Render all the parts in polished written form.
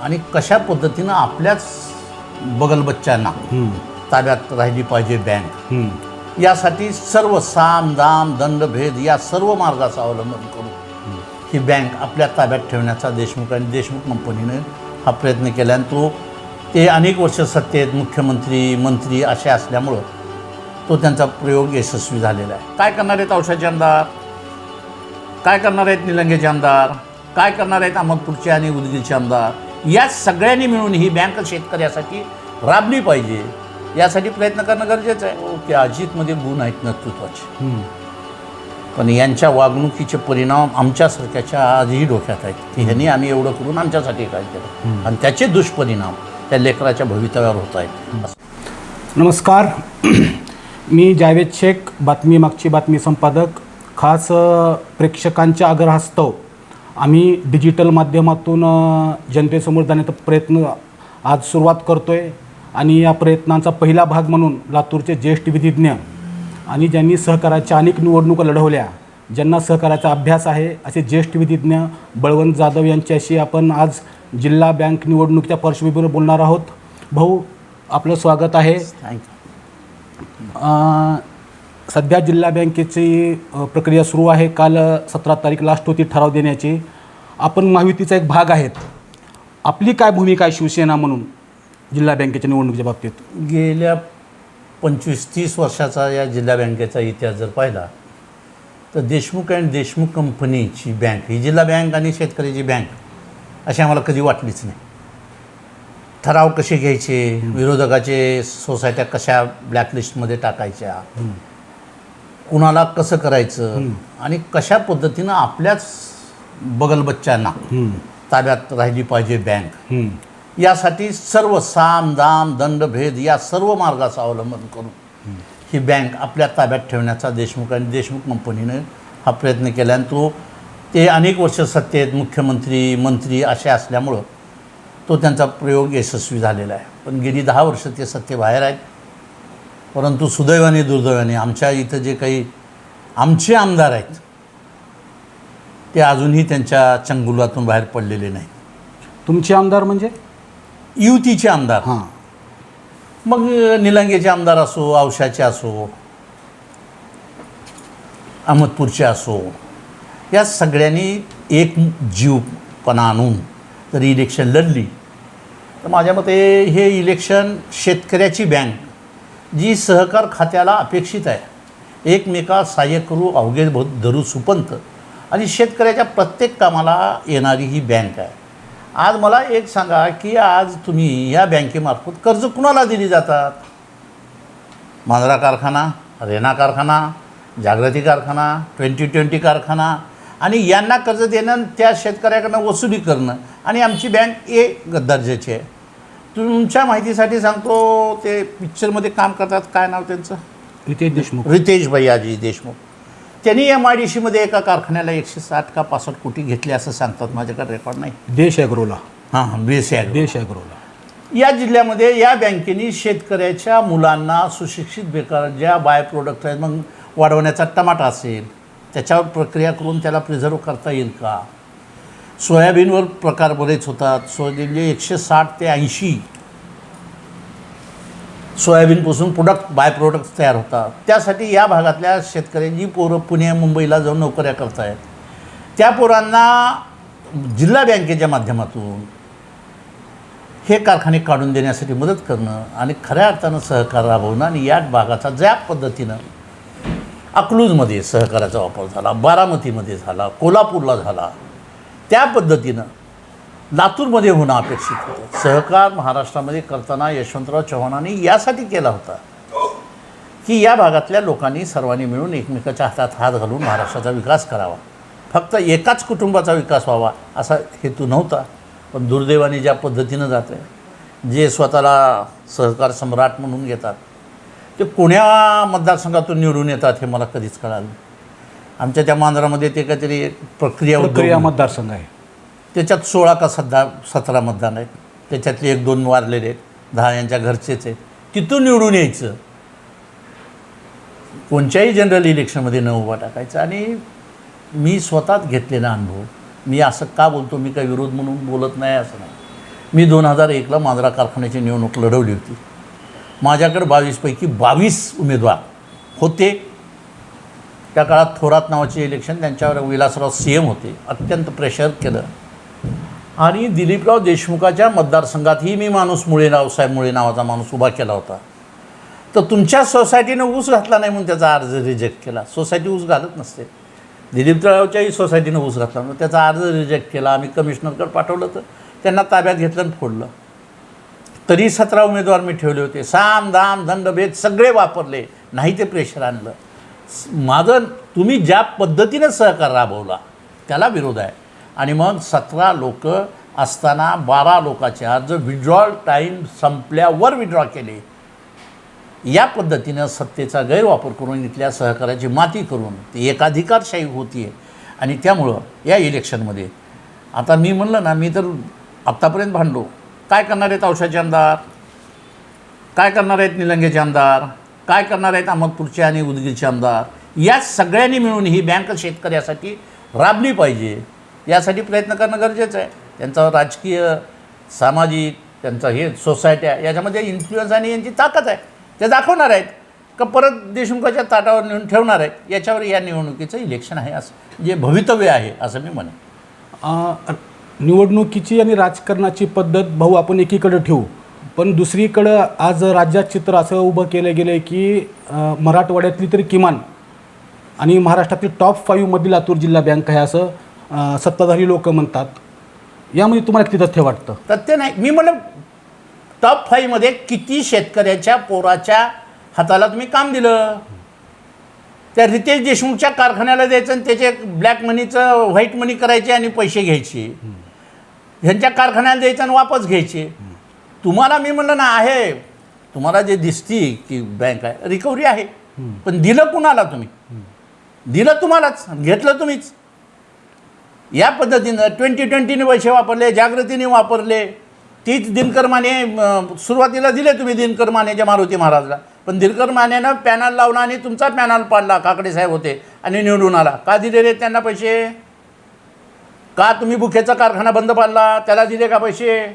आणि कशा पद्धतीनं आपल्याच बगलबच्च्यांना ताब्यात राहिली पाहिजे बँक, यासाठी सर्व साम दाम दंडभेद या सर्व मार्गाचा अवलंबन करून ही बँक आपल्या ताब्यात ठेवण्याचा देशमुख आणि देशमुख कंपनीने हा प्रयत्न केला. आणि ते अनेक वर्ष सत्तेत मुख्यमंत्री मंत्री असे असल्यामुळं तो त्यांचा प्रयोग यशस्वी झालेला आहे. काय करणार आहेत औषधाचे आमदार, काय करणार आहेत निलंगेचे आमदार, काय करणार आहेत अहमदपूरचे आणि उदगीरचे आमदार, या सगळ्यांनी मिळून ही बँक शेतकऱ्यासाठी राबली पाहिजे यासाठी प्रयत्न करणं गरजेचं आहे. की अजितमध्ये गुण आहेत नेतृत्वाचे, पण यांच्या वागणुकीचे परिणाम आमच्यासारख्याच्या आजही डोक्यात आहेत की ह्यांनी आम्ही एवढं करून आमच्यासाठी काय केलं आणि त्याचे दुष्परिणाम त्या लेकराच्या भवितव्यावर होत आहेत. नमस्कार, मी जावेद शेख, बातमी मागची बातमी संपादक. खास प्रेक्षकांच्या आग्रहास्तव आम्ही डिजिटल माध्यमातून जनतेसमोर जाण्याचा प्रयत्न आज सुरुवात करतो आहे. आणि या प्रयत्नांचा पहिला भाग म्हणून लातूरचे ज्येष्ठ विधिज्ञ आणि ज्यांनी सहकाराच्या अनेक निवडणुका लढवल्या, ज्यांना सहकाराचा अभ्यास आहे, असे ज्येष्ठ विधिज्ञ बळवंत जाधव यांच्याशी आपण आज जिल्हा बँक निवडणुकीच्या पार्श्वभूमीवर बोलणार आहोत. भाऊ, आपलं स्वागत आहे. सध्या जिल्हा बँकेची प्रक्रिया सुरू आहे. काल 17 तारीख लास्ट होती ठराव देण्याची. आपण महायुतीचा एक भाग आहेत. आपली काय भूमिका आहे शिवसेना म्हणून जिल्हा बँकेच्या निवडणुकीच्या बाबतीत? गेल्या 25-30 वर्षाचा या जिल्हा बँकेचा इतिहास जर पाहिला तर देशमुख आणि देशमुख कंपनीची बँक ही जिल्हा बँक आणि शेतकऱ्याची बँक अशी आम्हाला कधी वाटलीच नाही. ठराव कसे घ्यायचे, विरोधकाचे सोसायट्या कशा ब्लॅकलिस्टमध्ये टाकायच्या, कुणाला कसं करायचं आणि कशा पद्धतीनं आपल्याच बगलबच्च्यांना ताब्यात राहिली पाहिजे बँक, यासाठी सर्व साम दाम दंडभेद या सर्व मार्गाचा अवलंबन करून ही बँक आपल्या ताब्यात ठेवण्याचा देशमुख आणि देशमुख कंपनीने हा प्रयत्न केला. आणि ते अनेक वर्ष सत्तेत मुख्यमंत्री मंत्री असे असल्यामुळं तो त्यांचा प्रयोग यशस्वी झालेला आहे. पण गेली 10 वर्ष ते सत्तेबाहेर आहेत. परंतु सुदैवाने दुर्दैवाने आमच्या इथं जे काही आमचे आमदार आहेत ते अजूनही त्यांच्या चंगुलातून बाहेर पडलेले नाहीत. तुमचे आमदार म्हणजे युतीचे आमदार, हां, मग निलंगेचे आमदार असो, औशाचे असो, अहमदपूरचे असो, या सगळ्यांनी एक जीवपणा आणून जरी इलेक्शन लढली तर माझ्या मते हे इलेक्शन शेतकऱ्याची बँक जी सहकार खात्याला अपेक्षित आहे, एकमेका सहाय्य करू अवघे धरू सुपंत आणि शेतकऱ्याच्या प्रत्येक कामाला येणारी ही बँक आहे. आज मला एक सांगा की आज तुम्ही या बँकेमार्फत कर्ज कुणाला दिली जातात? मांजरा कारखाना, रेना कारखाना, जागृती कारखाना, 2020 कारखाना, आणि यांना कर्ज देणं, त्या शेतकऱ्याकडनं वसुली करणं, आणि आमची बँक ए दर्जाची आहे. तुमच्या माहितीसाठी सांगतो, ते पिक्चरमध्ये काम करतात, काय नाव त्यांचं? रितेश देशमुख. रितेश भैयाजी देशमुख. त्यांनी MIDCमध्ये एका कारखान्याला 160 का 65 कोटी घेतले असं सांगतात, माझ्याकडे रेकॉर्ड नाही. देश ॲग्रोला. हां, देश ॲग्रोला. या जिल्ह्यामध्ये या बँकेने शेतकऱ्याच्या मुलांना सुशिक्षित बेकार ज्या बाय प्रोडक्ट आहेत, मग वाढवण्याचा टमाटा असेल त्याच्यावर प्रक्रिया करून त्याला प्रिझर्व करता येईल का? सोयाबीनवर प्रकार बरेच होतात. सोयाबीनचे 160 ते 80 सोयाबीनपासून बाय प्रोडक्ट्स तयार होतात. त्यासाठी या भागातल्या शेतकऱ्यांची पोरं पुणे मुंबईला जाऊन नोकऱ्या करत आहेत. त्या पोरांना जिल्हा बँकेच्या माध्यमातून हे कारखाने काढून देण्यासाठी मदत करणं आणि खऱ्या अर्थानं सहकार राबवणं, आणि या भागाचा ज्या पद्धतीनं अकलूजमध्ये सहकाराचा वापर झाला, बारामतीमध्ये झाला, कोल्हापूरला झाला, त्या पद्धतीनं लातूरमध्ये होणं अपेक्षित होतं. सहकार महाराष्ट्रामध्ये करताना यशवंतराव चव्हाणांनी यासाठी केला होता की या भागातल्या लोकांनी सर्वांनी मिळून एकमेकाच्या हातात हात घालून महाराष्ट्राचा विकास करावा. फक्त एकाच कुटुंबाचा विकास व्हावा असा हेतू नव्हता. पण दुर्दैवाने ज्या पद्धतीनं जात आहे, जे स्वतःला सहकार सम्राट म्हणून घेतात, ते कोण्या मतदारसंघातून निवडून येतात हे मला कधीच कळालं. आमच्या त्या मांजरामध्ये ते काहीतरी एक प्रक्रिया मतदारसंघ आहे, त्याच्यात 16 का 17 मतदान आहेत. त्याच्यातले 1-2 वारलेले आहेत, 10 यांच्या घरचेच आहेत. तिथून निवडून यायचं, कोणत्याही जनरल इलेक्शनमध्ये न उभा टाकायचं. आणि मी स्वतःच घेतलेला अनुभव, मी असं का बोलतो, मी काही विरोध म्हणून बोलत नाही असं नाही. मी 2001ला मांजरा कारखान्याची निवडणूक लढवली होती. माझ्याकडे 22 पैकी 22 उमेदवार होते. त्या काळात थोरात नावाचे इलेक्शन, त्यांच्यावर विलासराव CM होते. अत्यंत प्रेशर केलं आणि दिलीपराव देशमुखाच्या मतदारसंघातही मी माणूस मुळे, रावसाहेब मुळे नावाचा माणूस उभा केला होता. तर तुमच्या सोसायटीनं ऊस घातला नाही म्हणून त्याचा अर्ज रिजेक्ट केला. सोसायटी ऊस घालत नसते. दिलीपरावच्याही सोसायटीनं ऊस घातला म्हणून त्याचा अर्ज रिजेक्ट केला. आम्ही कमिशनरकडे पाठवलं तर त्यांना ताब्यात घेतलं आणि फोडलं. तरी 17 उमेदवार मी ठेवले होते. साम दाम दंडभेद सगळे वापरले, नाही ते प्रेशर आणलं. माझं तुम्ही ज्या पद्धतीनं सहकार राबवला त्याला विरोध आहे. आणि मग 17 लोक असताना 12 लोकांचे अर्ज विड्रॉल टाईम संपल्यावर विड्रॉ केले. या पद्धतीनं सत्तेचा गैरवापर करून इथल्या सहकार्याची माती करून ती एकाधिकारशाही होती आहे. आणि त्यामुळं या इलेक्शनमध्ये आता मी म्हणलं ना, मी तर आत्तापर्यंत भांडलो. काय करणार आहेत औषधाचे आमदार, काय करणार आहेत निलंगेचे आमदार, काय करणार आहेत अहमदपूरचे आणि उदगीरचे आमदार. या सगळ्यांनी मिळून ही बँक शेतकऱ्यासाठी राबली पाहिजे. यासाठी प्रयत्न करणं गरजेचं आहे. त्यांचा राजकीय, सामाजिक, त्यांचा हे सोसायट्या याच्यामध्ये इन्फ्लुएन्स आणि यांची ताकद आहे. ते दाखवणार आहेत का परत देशमुखाच्या ताटावर नेऊन ठेवणार आहेत. याच्यावर या निवडणुकीचं इलेक्शन आहे, असं जे भवितव्य आहे असं मी म्हणेन. निवडणुकीची आणि राजकारणाची पद्धत भाऊ आपण एकीकडे ठेवू, पण दुसरीकडं आज राज्यात चित्र असं उभं केलं गेलं आहे की मराठवाड्यातली तरी किमान आणि महाराष्ट्रातील टॉप 5 लातूर जिल्हा बँक आहे असं सत्ताधारी लोक म्हणतात. यामध्ये तुम्हाला किती तथ्य वाटतं? तथ्य नाही. मी म्हणलं टॉप 5 किती शेतकऱ्याच्या पोराच्या हाताला तुम्ही काम दिलं. त्या रितेश देशमुखच्या कारखान्याला द्यायचं आणि त्याचे ब्लॅक मनीचं व्हाईट मनी करायचे आणि पैसे घ्यायचे. ह्यांच्या कारखान्याला द्यायचं आणि वापस घ्यायचे. तुम्हाला मी म्हणलं ना, आहे तुम्हाला जे दिसती की बँक आहे, रिकव्हरी आहे, पण दिलं कुणाला तुम्ही? दिलं तुम्हालाच, घेतलं तुम्हीच. या पद्धतीनं 2020ने पैसे वापरले, जागृतीने वापरले. तीच दिनकर माने सुरुवातीला दिले तुम्ही दिनकर मानेच्या मारुती महाराजला, पण दिनकर मानेनं पॅनल लावला आणि तुमचा पॅनल पाडला. काकडे साहेब होते आणि निवडून आला. का दिले रे त्यांना पैसे? का तुम्ही बुखेचा कारखाना बंद पाडला, त्याला दिले का पैसे?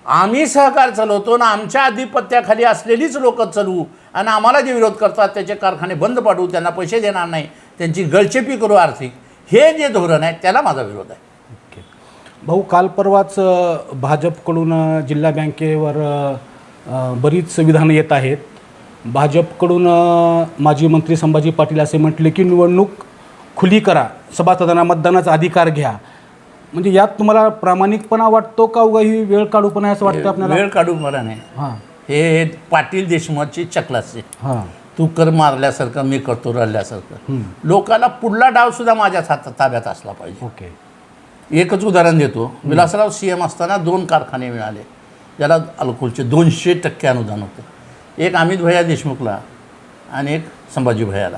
आम्ही सहकार चालवतो ना, आमच्या आधिपत्याखाली असलेलीच लोक चालवू आणि आम्हाला जे विरोध करतात त्याचे कारखाने बंद पाडू, त्यांना पैसे देणार नाही, त्यांची गळचेपी करू आर्थिक, हे जे धोरण आहे त्याला माझा विरोध आहे. ओके भाऊ, काल परवाच भाजपकडून जिल्हा बँकेवर बरीच विधानं येत आहेत. भाजपकडून माजी मंत्री संभाजी पाटील असे म्हटले की निवडणूक खुली करा, सभासदांना मतदानाचा अधिकार घ्या. म्हणजे यात तुम्हाला प्रामाणिकपणा वाटतो का उगा ही वेळ काढूपणा आहे असं वाटतं आपल्याला? वेळ काढूपणा नाही. हां, हे पाटील देशमुखची चकलाचे. हां, तू कर मारल्यासारखं, मी करतो रडल्यासारखं. लोकाला पुढला डावसुद्धा माझ्या ताब्यात असला पाहिजे. ओके. एकच उदाहरण देतो. विलासराव CM असताना 2 कारखाने मिळाले, ज्याला अल्कोहोलचे 200% अनुदान होतं. एक अमित भैया देशमुखला आणि एक संभाजी भैयाला.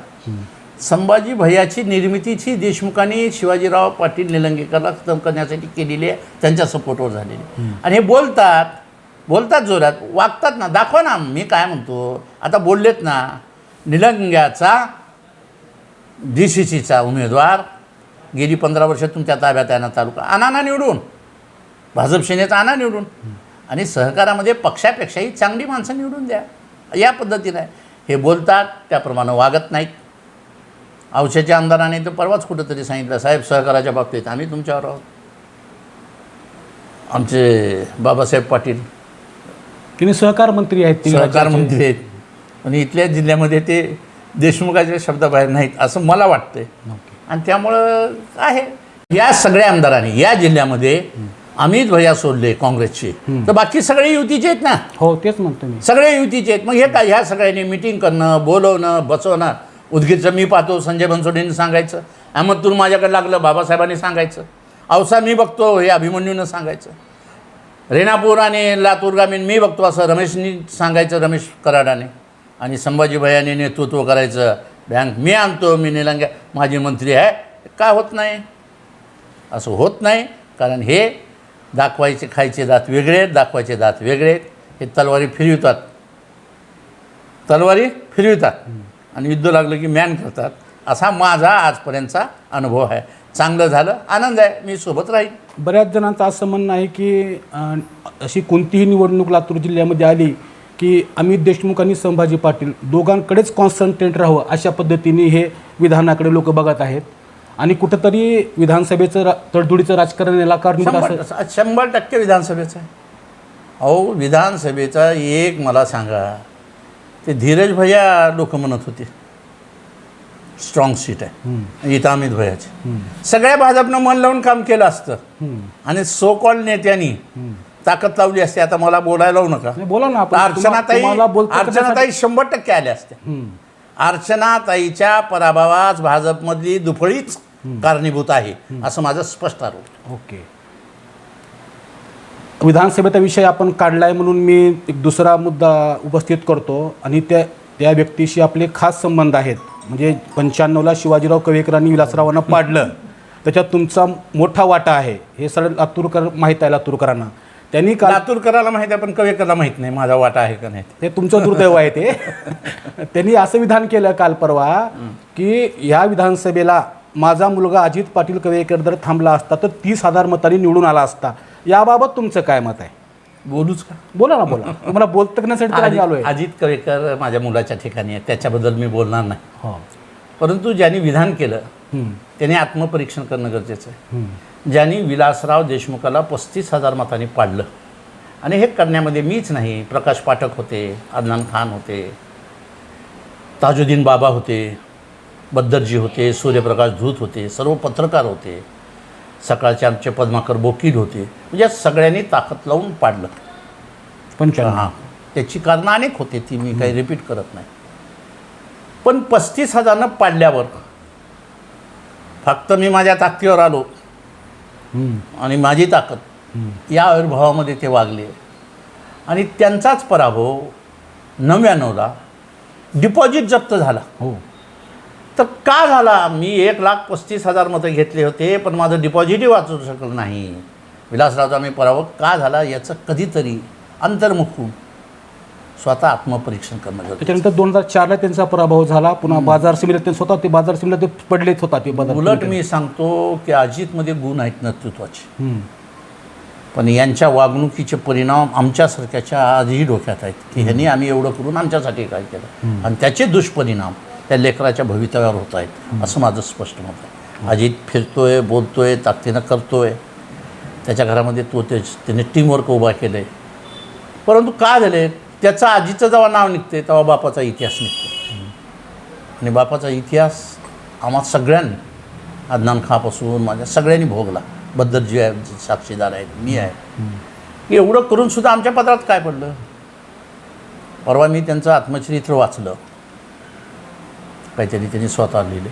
संभाजी भैयाची निर्मितीची देशमुखांनी शिवाजीराव पाटील निलंगेकरला खतम करण्यासाठी केलेली आहे, त्यांच्या सपोर्टवर झालेली. आणि हे बोलतात जोरात, वागतात ना, दाखवा ना. मी काय म्हणतो, आता बोललेत ना, निलंग्याचा DCCचा उमेदवार गेली 15 वर्ष तुमच्या ताब्यात आहे ना तालुका, आणा निवडून, भाजप सेनेचा आणा निवडून. आणि सहकारामध्ये पक्षापेक्षाही चांगली माणसं निवडून द्या. या पद्धतीनं आहे. हे बोलतात त्याप्रमाणे वागत नाहीत. औषधाच्या आमदाराने तर परवाच कुठंतरी सांगितलं, साहेब सहकाराच्या बाबतीत आम्ही तुमच्यावर आहोत. आमचे बाबासाहेब पाटील तिने सहकार मंत्री आहेत, सहकार मंत्री आहेत, पण इथल्या जिल्ह्यामध्ये ते देशमुखाच्या शब्दाबाहेर नाहीत असं मला वाटतंय. आणि त्यामुळं आहे या सगळ्या आमदारांनी या जिल्ह्यामध्ये अमित भैया सोडले काँग्रेसचे, तर बाकी सगळे युतीचे आहेत ना. हो, तेच म्हणतो मी, सगळे युतीचे आहेत. मग हे काय, ह्या सगळ्यांनी मिटिंग करणं, बोलवणं, बसवणं. उदगीरचं मी पाहतो, संजय बनसोडेंनी सांगायचं. अहमदपूर माझ्याकडे लागलं, बाबासाहेबांनी सांगायचं. औसा मी बघतो, हे अभिमन्यूनं सांगायचं. रेणापूर आणि लातूर ग्रामीण मी बघतो असं रमेशनी सांगायचं, रमेश कराडाने. आणि संभाजी भैयाने नेतृत्व करायचं. बँक मी आणतो, मी निलंग्या माझी मंत्री आहे. काय होत नाही? असं होत नाही, कारण हे दाखवायचे खायचे दात वेगळे आहेत, दाखवायचे दात वेगळे आहेत. हे तलवारी फिरवितात आणि युद्ध लागलं की मॅन करतात. असा माझा आजपर्यंतचा अनुभव आहे. चांगलं झालं, आनंद आहे, मी सोबत राहील. बऱ्याच जणांचं असं म्हणणं आहे की अशी कोणतीही निवडणूक लातूर जिल्ह्यामध्ये आली की अमित देशमुख आणि संभाजी पाटील दोघांकडेच कॉन्सन्ट्रेट राहावं अशा पद्धतीने हे विधानाकडे लोक बघत आहेत आणि कुठंतरी विधानसभेचं तडजोडीचं राजकारण याला कारणीभूत असं 100% विधानसभेचं आहे. अहो, विधानसभेचा एक मला सांगा, ते धीरज भैया लोक म्हणत होते स्ट्रॉंग सीट आहे इथं अमित भैयाची. सगळ्या भाजपनं मन लावून काम केलं असतं आणि सो कॉल नेत्यांनी ताकद लावली असते. आता मला बोलायला लावू नका. बोला ना आपण. अर्चनाताई 100% आल्या असत्या. अर्चनाताईच्या पराभवास भाजपमधली दुफळीच कारणीभूत आहे असं माझं स्पष्ट आरोप. ओके. विधानसभेचा विषय आपण काढलाय म्हणून मी एक दुसरा मुद्दा उपस्थित करतो आणि त्या व्यक्तीशी आपले खास संबंध आहेत. म्हणजे 95ला शिवाजीराव कवेकरांनी विलासरावांना पाडलं, त्याच्यात तुमचा मोठा वाटा आहे हे सगळं लातूरकर माहीत आहे. लातूरकरांना त्यांनी लातूरकराला माहीत आहे पण कवेकरला माहीत नाही माझा वाटा आहे का नाही. ते तुमचं दुर्दैव आहे ते. त्यांनी असं विधान केलं काल परवा की या विधानसभेला माझा मुलगा अजित पाटील कवेकर जर थांबला असता तर 30,000 मतांनी निवडून आला असता. याबाबत तुमचं काय मत आहे? बोलूच का? बोला ना, बोला. तुम्हाला बोलतं करण्यासाठी तर आम्ही आलोय. अजित कवेकर माझ्या मुलाच्या ठिकाणी आहे, त्याच्याबद्दल मी बोलणार नाही. हो. परंतु ज्यांनी विधान केलं त्याने आत्मपरीक्षण करणं गरजेचं आहे. ज्यांनी विलासराव देशमुखाला 35,000 मतांनी पाडलं आणि हे करण्यामध्ये मीच नाही, प्रकाश पाठक होते, अदनान खान होते, ताजुद्दीन बाबा होते, बद्दरजी होते, सूर्यप्रकाश धूत होते, सर्व पत्रकार होते, सकाळचे आमचे पद्माकर बोकील होते. म्हणजे सगळ्यांनी ताकद लावून पाडलं. पण हां, त्याची कारणं अनेक होते, ती मी काही रिपीट करत नाही. पण 35,000 पाडल्यावर फक्त मी माझ्या ताकदीवर आलो आणि माझी ताकद या आविर्भावामध्ये ते वागले आणि त्यांचाच पराभव 99ला डिपॉझिट जप्त झाला. हो. तर का झाला? मी 1,35,000 मतं घेतले होते पण माझं डिपॉझिटही वाचू शकलं नाही. विलासरावचा मी पराभव का झाला याचं कधीतरी अंतर्मुख होऊन स्वतः आत्मपरीक्षण करणं गरजेचं. त्याच्यानंतर 2004ला त्यांचा पराभव झाला. पुन्हा बाजार समितीत ते स्वतः ते बाजार समितीला ते पडलेच होता. ते उलट मी सांगतो की अजितमध्ये गुण आहेत नेतृत्वाचे, पण यांच्या वागणुकीचे परिणाम आमच्यासारख्याच्या आजही डोक्यात आहेत की ह्यांनी आम्ही एवढं करून आमच्यासाठी काय केलं आणि त्याचे दुष्परिणाम त्या लेकराच्या भवितव्यावर होत आहेत असं माझं स्पष्ट मत आहे. अजित फिरतोय, बोलतोय, ताकदीनं करतोय, त्याच्या घरामध्ये त्याने टीमवर्क उभा केलं आहे. परंतु काय झालं, त्याचं आजीचं जेव्हा नाव निघते तेव्हा बापाचा इतिहास निघतो आणि बापाचा इतिहास आम्हा सगळ्यांनी, अदनान खापासून माझ्या सगळ्यांनी भोगला. बद्दरजी आहे, साक्षीदार आहेत, मी आहे. एवढं करूनसुद्धा आमच्या पत्रात काय पडलं? परवा मी त्यांचं आत्मचरित्र वाचलं, काहीतरी त्यांनी स्वतः लिहिले.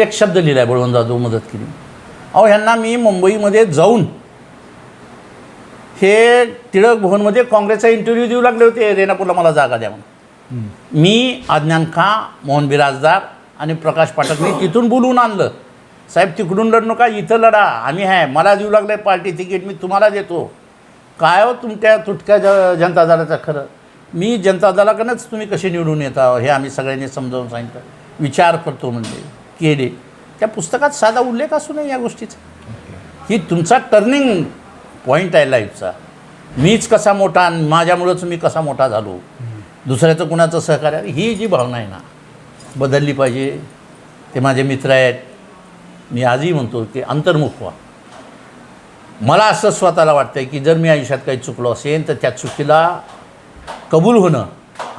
एक शब्द लिहिला आहे, बळवंत जाधव मदत केली. अहो, ह्यांना मी मुंबईमध्ये जाऊन हे टिळक भवनमध्ये काँग्रेसचा इंटरव्ह्यू देऊ लागले होते, रेणापूरला मला जागा द्या म्हणून. मी अदनान खां, मोहन बिराजदार आणि प्रकाश पाठकने तिथून बोलवून आणलं. साहेब, तिकडून लढ नका, इथं लढा, आम्ही आहे, मला देऊ लागले पार्टी तिकीट, मी तुम्हाला देतो. काय हो तुमच्या तुटक्या जनता दलाचं खरं? मी जनता दलाकडनंच तुम्ही कसे निवडून येता हे आम्ही सगळ्यांनी समजावून सांगितलं. विचार करतो म्हणजे केले. त्या पुस्तकात साधा उल्लेख असू नये या गोष्टीचा. ही तुमचा टर्निंग पॉईंट आहे लाईफचा. मीच कसा मोठा आणि माझ्यामुळंच मी कसा मोठा झालो, दुसऱ्याचं कुणाचं सहकार्य, ही जी भावना आहे ना बदलली पाहिजे. ते माझे मित्र आहेत, मी आजही म्हणतो की अंतर्मुख व्हा. मला असं स्वतःला वाटतं आहे की जर मी आयुष्यात काही चुकलो असेल तर त्या चुकीला कबूल होणं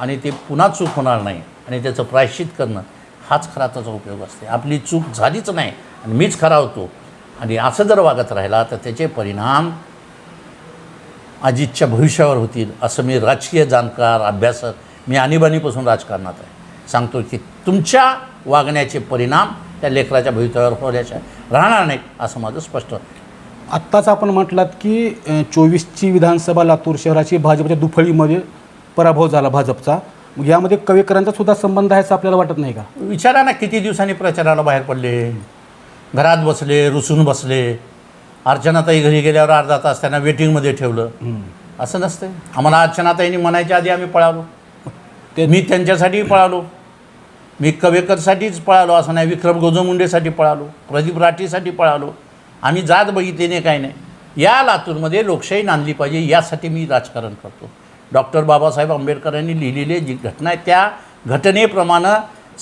आणि ते पुन्हा चूक होणार नाही आणि त्याचं प्रायश्चित करणं हाच खरा त्याचा उपयोग असते. आपली चूक झालीच नाही आणि मीच खरा होतो आणि असं जर वागत राहिला तर त्याचे परिणाम अजितच्या भविष्यावर होतील असं मी राजकीय जाणकार, अभ्यासक, मी आणीबाणीपासून राजकारणात आहे, सांगतो की तुमच्या वागण्याचे परिणाम त्या लेकराच्या भविष्यावर होण्याच्या राहणार नाहीत असं माझं स्पष्ट. आत्ताच आपण म्हटलात की 24ची विधानसभा लातूर शहराची भाजपच्या दुफळीमध्ये पराभव झाला भाजपचा. मग यामध्ये कवेकरांचा सुद्धा संबंध आहे असं आपल्याला वाटत नाही का? विचारा ना, किती दिवसांनी प्रचाराला बाहेर पडले, घरात बसले, रुसून बसले. अर्चनाताई घरी गेल्यावर अर्धा तास त्यांना वेटिंगमध्ये ठेवलं. असं नसतं. आम्हाला अर्चनाताईंनी म्हणायच्या आधी आम्ही पळालो, मी त्यांच्यासाठीही पळालो. मी कवेकरसाठीच पळालो असं नाही, विक्रम गोजमुंडेसाठी पळालो, प्रदीप राठीसाठी पळालो. आम्ही जात बघितली नाही, काही नाही. या लातूरमध्ये लोकशाही नांदली पाहिजे यासाठी मी राजकारण करतो. डॉक्टर बाबासाहेब आंबेडकरांनी लिहिलेली जी घटना आहे त्या घटनेप्रमाणे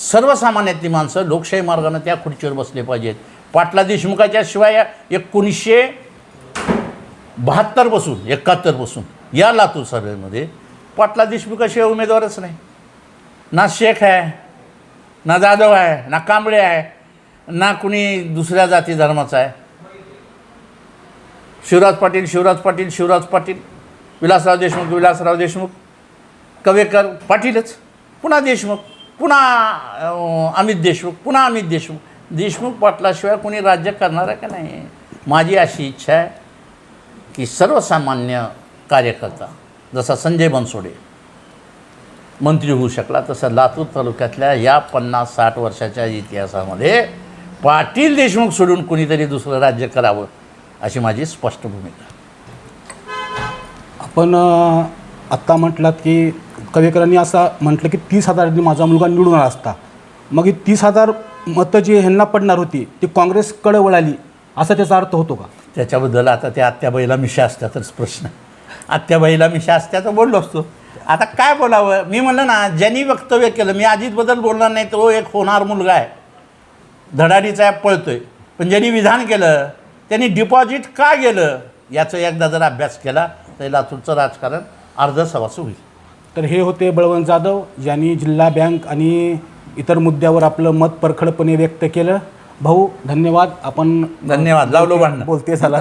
सर्वसामान्यातली माणसं लोकशाही मार्गाने त्या खुर्चीवर बसले पाहिजेत. पाटला देशमुखाच्या शिवाय 1972 पासून 71 पासून या लातूर सभेमध्ये पाटला देशमुखाशिवाय उमेदवारच नाही. ना शेख आहे, ना जाधव आहे, ना कांबळे आहे, ना कुणी दुसऱ्या जाती धर्माचा आहे. शिवराज पाटील, विलासराव देशमुख, कवेकर पाटीलच, पुन्हा देशमुख, पुन्हा अमित देशमुख. देशमुख पाटलाशिवाय कोणी राज्य करणार आहे का नाही. माझी अशी इच्छा आहे की सर्वसामान्य कार्यकर्ता जसा संजय बनसोडे मंत्री होऊ शकला तसं लातूर तालुक्यातल्या या 50-60 वर्षाच्या इतिहासामध्ये पाटील देशमुख सोडून कोणीतरी दुसरं राज्य करावं अशी माझी स्पष्ट भूमिका. आपण आत्ता म्हटलात की कवेकरांनी असं म्हटलं की 30,000 माझा मुलगा निवडून आला असता. मग ही 30,000 मतं जी ह्यांना पडणार होती ती काँग्रेसकडे वळाली असा त्याचा अर्थ होतो का? त्याच्याबद्दल आता त्या आत्याबाईला मिशा असत्यातच प्रश्न. आत्याबाईला मिशा असत्या तर बोललो असतो. आता काय बोलावं. मी म्हणलं ना, ज्यांनी वक्तव्य केलं, मी अजितबद्दल बोलणार नाही, तो एक होणार मुलगा आहे, धडाडीचा आहे, पळतोय. पण ज्यांनी विधान केलं त्यांनी डिपॉझिट का गेलं याचा एकदा जर अभ्यास केला तर लातूरचं राजकारण अर्धसवासं होईल. तर हे होते बळवंत जाधव, ज्यांनी जिल्हा बँक आणि इतर मुद्द्यावर आपलं मत परखडपणे व्यक्त केलं. भाऊ धन्यवाद. आपण धन्यवाद. लावलो भांडण बोलते झाला.